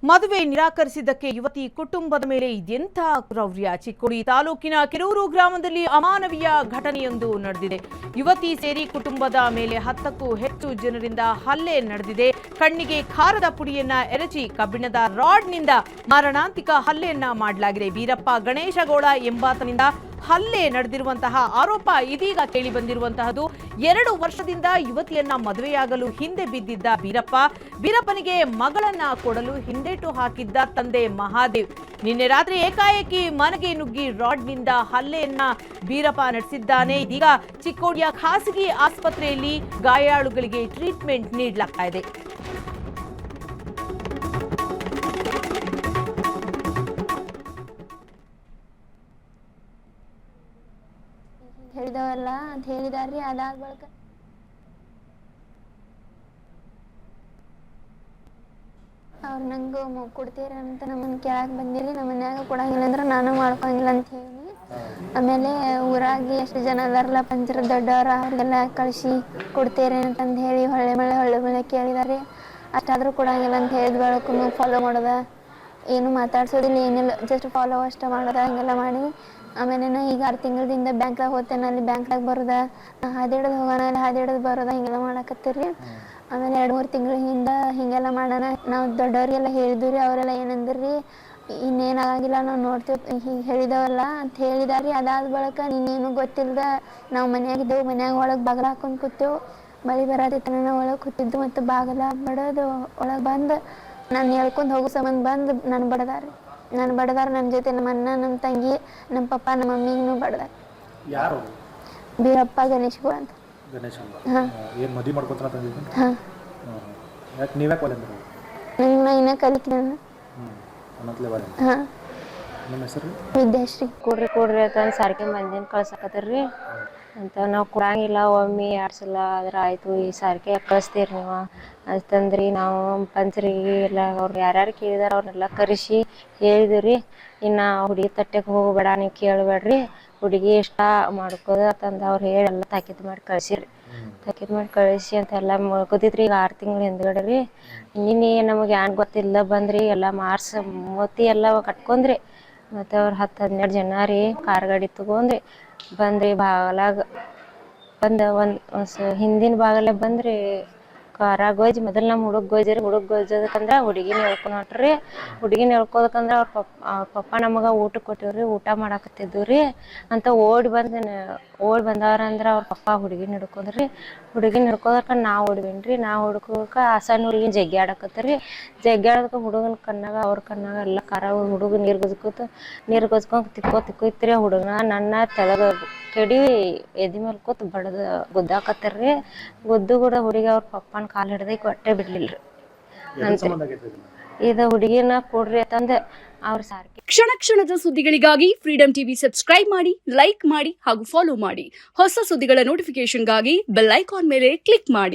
ಮದುವೆ ನಿರಾಕರಿಸಿದ್ದಕ್ಕೆ ಯುವತಿ ಕುಟುಂಬದ ಮೇಲೆ ಇದೆಂಥ ಕ್ರೌರ್ಯ. ಚಿಕ್ಕೋಡಿ ತಾಲೂಕಿನ ಕೆರೂರು ಗ್ರಾಮದಲ್ಲಿ ಅಮಾನವೀಯ ಘಟನೆಯೊಂದು ನಡೆದಿದೆ. ಯುವತಿ ಸೇರಿ ಕುಟುಂಬದ ಮೇಲೆ 10ಕ್ಕೂ ಹೆಚ್ಚು ಜನರಿಂದ ಹಲ್ಲೆ ನಡೆದಿದೆ. ಕಣ್ಣಿಗೆ ಖಾರದ ಪುಡಿಯನ್ನ ಎರಚಿ ಕಬ್ಬಿಣದ ರಾಡ್ನಿಂದ ಮಾರಣಾಂತಿಕ ಹಲ್ಲೆಯನ್ನ ಮಾಡಲಾಗಿದೆ. ಬೀರಪ್ಪ ಗಣೇಶಗೌಡ ಎಂಬಾತನಿಂದ ಹಲ್ಲೆ ನಡೆದಿರುವಂತಹ ಆರೋಪ ಇದೀಗ ಕೇಳಿ ಬಂದಿರುವಂತಹದ್ದು. 2 ವರ್ಷದಿಂದ ಯುವತಿಯನ್ನ ಮದುವೆಯಾಗಲು ಹಿಂದೆ ಬಿದ್ದಿದ್ದ ಬೀರಪ್ಪನಿಗೆ ಮಗಳನ್ನ ಕೊಡಲು ಹಿಂದೇಟು ಹಾಕಿದ್ದ ತಂದೆ ಮಹಾದೇವ್ ನಿನ್ನೆ ರಾತ್ರಿ ಏಕಾಏಕಿ ಮನೆಗೆ ನುಗ್ಗಿ ರಾಡ್ನಿಂದ ಹಲ್ಲೆಯನ್ನ ಬೀರಪ್ಪ ನಡೆಸಿದ್ದಾನೆ. ಇದೀಗ ಚಿಕ್ಕೋಡಿಯ ಖಾಸಗಿ ಆಸ್ಪತ್ರೆಯಲ್ಲಿ ಗಾಯಾಳುಗಳಿಗೆ ಟ್ರೀಟ್ಮೆಂಟ್ ನೀಡಲಾಗ್ತಾ ಇದೆ. ಹೇಳಿದವಲ್ಲ ಅಂತ ಹೇಳಿದಾರ್ರಿ. ಅದಾದ ಬಳಿಕ ಅವ್ರು ನಂಗೆ ಕೊಡ್ತೀರ ಅಂತ ನಮ್ಮನ್ನ ಕೇಳಕ್ಕೆ ಬಂದಿರಿ. ನಮ್ಮ ಮನ್ಯಾಗ ಕೊಡಂಗಿಲ್ಲ ಅಂದ್ರೆ ನಾನು ಮಾಡ್ಕೊಂಗಿಲ್ಲ ಅಂತ ಹೇಳಿ, ಆಮೇಲೆ ಊರಾಗಿ ಎಷ್ಟು ಜನ ಅದಾರಲ್ಲ ಪಂಚರ ದೊಡ್ಡವ್ರ ಅವ್ರಿಗೆಲ್ಲ ಕಳಿಸಿ ಕೊಡ್ತೀರಿ ಅಂತಂದು ಹೇಳಿ ಹೊಳ್ಳೆ ಮಳೆ ಕೇಳಿದಾರೆ. ಅಷ್ಟಾದರೂ ಕೊಡಂಗಿಲ್ಲ ಅಂತ ಹೇಳಿದ ಬಳಕು ಫಾಲೋ ಮಾಡೋದ, ಏನು ಮಾತಾಡ್ಸೋದಿಲ್ಲ, ಏನಿಲ್ಲ, ಜಸ್ಟ್ ಫಾಲೋ ಅಷ್ಟೇ ಮಾಡೋದ. ಹಂಗೆಲ್ಲ ಮಾಡಿ ಆಮೇಲೆ ಈಗ 6 ತಿಂಗಳದಿಂದ ಬ್ಯಾಂಕ್ದಾಗ ಹೋಗ್ತೇನೆ, ಅಲ್ಲಿ ಬ್ಯಾಂಕ್ದಾಗ ಬರೋದ, ಹಾದಿಡೋದು ಹೋಗೋಣ, ಅಲ್ಲಿ ಹಾದಿಡೋದು ಬರೋದ, ಹಿಂಗೆಲ್ಲ ಮಾಡಕತ್ತೀರಿ. ಆಮೇಲೆ 2-3 ತಿಂಗಳ ಹಿಂದೆ ಹಿಂಗೆಲ್ಲ ಮಾಡೋಣ ನಾವು ದೊಡ್ಡವ್ರಿಗೆಲ್ಲ ಹೇಳಿದ್ವಿ ರೀ. ಅವರೆಲ್ಲ ಏನಂದ್ರಿ, ಇನ್ನೇನಾಗಿಲ್ಲ ನಾವು ನೋಡ್ತೀವಿ ಹೀಗೆ ಹೇಳಿದವಲ್ಲ ಅಂತ ಹೇಳಿದಾರಿ. ಅದಾದ ಬಳಿಕ ನೀನೇನು ಗೊತ್ತಿಲ್ಲದ ನಾವು ಮನ್ಯಾಗಿದ್ದೆವು, ಮನ್ಯಾಗ ಒಳಗೆ ಬಾಗಿಲು ಹಾಕೊಂಡು ಕೂತೇವು. ಮಳೆ ಬರತ್ತಿತ್ತು, ನಾವು ಒಳಗೆ ಕೂತಿದ್ದು ಮತ್ತು ಬಾಗಿಲ ಬಡೋದು ಒಳಗೆ ಬಂದು ನಾನು ಹೇಳ್ಕೊಂಡು ಹೋಗೋ ಸಂಬಂಧ ಬಂದು ನಾನು ಬಡದಾರ ನನ್ನ ಜೊತೆ ನಮ್ಮ ಅಣ್ಣ, ನಮ್ಮ ತಂಗಿ, ನಮ್ಮ ಪಪ್ಪ, ನಮ್ಮ ಮಮ್ಮಿಗೂ ಬಡದಾರ. ಯಾರು? ಬೀರಪ್ಪ ಗಣೇಶಗೌಡ ಅಂತ. ಹಾಂ, ಏನು ಮದುವೆ ಮಾಡ್ಕೊತಾರ ತಂದಿದ್ದು? ಹಾಂ. ಯಾಕೆ ನೀವೇ ಕೊಲೆಂದ್ರೆ? ನನ್ನ ಇನ್ನೂ ಕಲಿತೀನಿ ನಾನು. ಹಾಂ. ನಿಮ್ಮ ಹೆಸರು? ವಿದ್ಯಾಶ್ರೀ. ಕೊಡ್ರಿ ಅಂತಂದು ಸಾರಿಗೆ ಮಂದಿನ ಕಳ್ಸಕತ್ತೀರಿ ಅಂತ. ನಾವು ಕೊಡಂಗಿಲ್ಲ, ಒಮ್ಮೆ 2 ಸಲ ಆದ್ರೆ ಆಯಿತು, ಈ ಸಾರಿಗೆ ಕಳಿಸ್ತೀರಿ ನೀವು ಅಂತಂದ್ರಿ. ನಾವು ಪಂಚರಿಗೆ ಎಲ್ಲ ಅವ್ರು ಯಾರ್ಯಾರು ಕೇಳಿದಾರೆ ಅವ್ರನ್ನೆಲ್ಲ ಕರೆಸಿ ಹೇಳಿದ್ರಿ. ಇನ್ನು ಹುಡುಗಿ ತಟ್ಟೆಗೆ ಹೋಗಬೇಡ, ನೀವು ಕೇಳಬೇಡ್ರಿ, ಹುಡುಗಿ ಇಷ್ಟ ಮಾಡ್ಕೋದು ಅಂತಂದು ಅವ್ರು ಹೇಳಿ ಎಲ್ಲ ತಾಕೀತು ಮಾಡಿ ಕಳಿಸಿರಿ. ತಾಕೀತು ಮಾಡಿ ಕಳಿಸಿ ಅಂತೆಲ್ಲ ಮುಳ್ಕೋದಿದ್ರಿ. ಈಗ 6 ತಿಂಗಳು ಹಿಂದ್ಗಡೆ ರೀ ನಿನ್ನೆ ನಮಗೆ ಏನು ಗೊತ್ತಿಲ್ಲ ಬಂದ್ರಿ, ಎಲ್ಲ ಮಾರ್ಸ್ ಮೋತಿ ಎಲ್ಲ ಕಟ್ಕೊಂಡ್ರಿ. ಮತ್ತು ಅವ್ರು 10-12 ಜನ ರೀ ಕಾರ್ ಗಾಡಿ ತೊಗೊಂಡ್ರಿ ಬಂದ್ರಿ. ಬಾಗಲಾಗ ಬಂದು ಹಿಂದಿನ ಬಾಗಲೇ ಬಂದ್ರಿ. ಕಾರಾಗ ಗೋಜ್ ಮೊದಲು ನಮ್ಮ ಹುಡುಗ ಗೋಜದಕ್ಕಂದ್ರೆ ಹುಡುಗಿನ ಹೇಳ್ಕೊಂಡು ಹೊಂಟ್ರಿ. ಹುಡುಗಿನ ಹೇಳ್ಕೋದಕ್ಕಂದ್ರೆ ಅವ್ರ ಪಪ್ಪ ನಮಗೆ ಊಟ ಕೊಟ್ಟಿವ್ರಿ, ಊಟ ಮಾಡಾಕತ್ತಿದ್ದು ರೀ ಅಂತ ಓಡಿ ಬಂದವ್ರಂದ್ರೆ ಅವ್ರ ಪಪ್ಪ ಹುಡುಗಿನ ಹಿಡ್ಕೊಂಡ್ರಿ. ಹುಡುಗಿನ ಹಿಡ್ಕೋದಕ್ಕೆ ನಾವು ಹುಡ್ಬೇನ್ರಿ. ನಾವು ಹುಡ್ಕೋಕೆ ಆ ಸಣ್ಣ ಹುಡುಗಿನ ಜಗ್ಗಿ ಆಡಕತ್ತೀರಿ. ಜಗ್ಗಿ ಆಡೋದಕ್ಕೆ ಹುಡುಗನ ಕಣ್ಣಾಗ ಅವ್ರ ಕಣ್ಣಾಗ ಎಲ್ಲ ಖಾರ. ಹುಡುಗ ನೀರು ಗೊಜ್ಕೊಂಡು ತಿಕ್ಕೋತ್ರಿ. ಹುಡುಗನ ನನ್ನ ತೆಳಗ ಕೆಡಿ ಎದಿ ಮೇಲೆ ಕೂತು ಬಡ್ದು ಗುದ್ದಾಕತ್ತೀರಿ. ಗುದ್ದು ಕೂಡ ಹುಡುಗಿ ಅವ್ರ ಪಪ್ಪನ ಕಾಲು ಹಿಡ್ದು ಹೊಟ್ಟೆ ಬಿಡ್ಲಿಲ್ಲ ರೀ. ಇದು ಹುಡುಗಿನ ಕೊಡ್ರಿ ಅಂತಂದೆ ಅವ್ರ ಸಾರಿಗೆ. ಕ್ಷಣದ ಸುದ್ದಿಗಳಿಗಾಗಿ ಫ್ರೀಡಂ ಟಿವಿ ಸಬ್ಸ್ಕ್ರೈಬ್ ಮಾಡಿ, ಲೈಕ್ ಮಾಡಿ ಹಾಗೂ ಫಾಲೋ ಮಾಡಿ. ಹೊಸ ಸುದ್ದಿಗಳ ನೋಟಿಫಿಕೇಶನ್ಗಾಗಿ ಬೆಲ್ ಐಕಾನ್ ಮೇಲೆ ಕ್ಲಿಕ್ ಮಾಡಿ.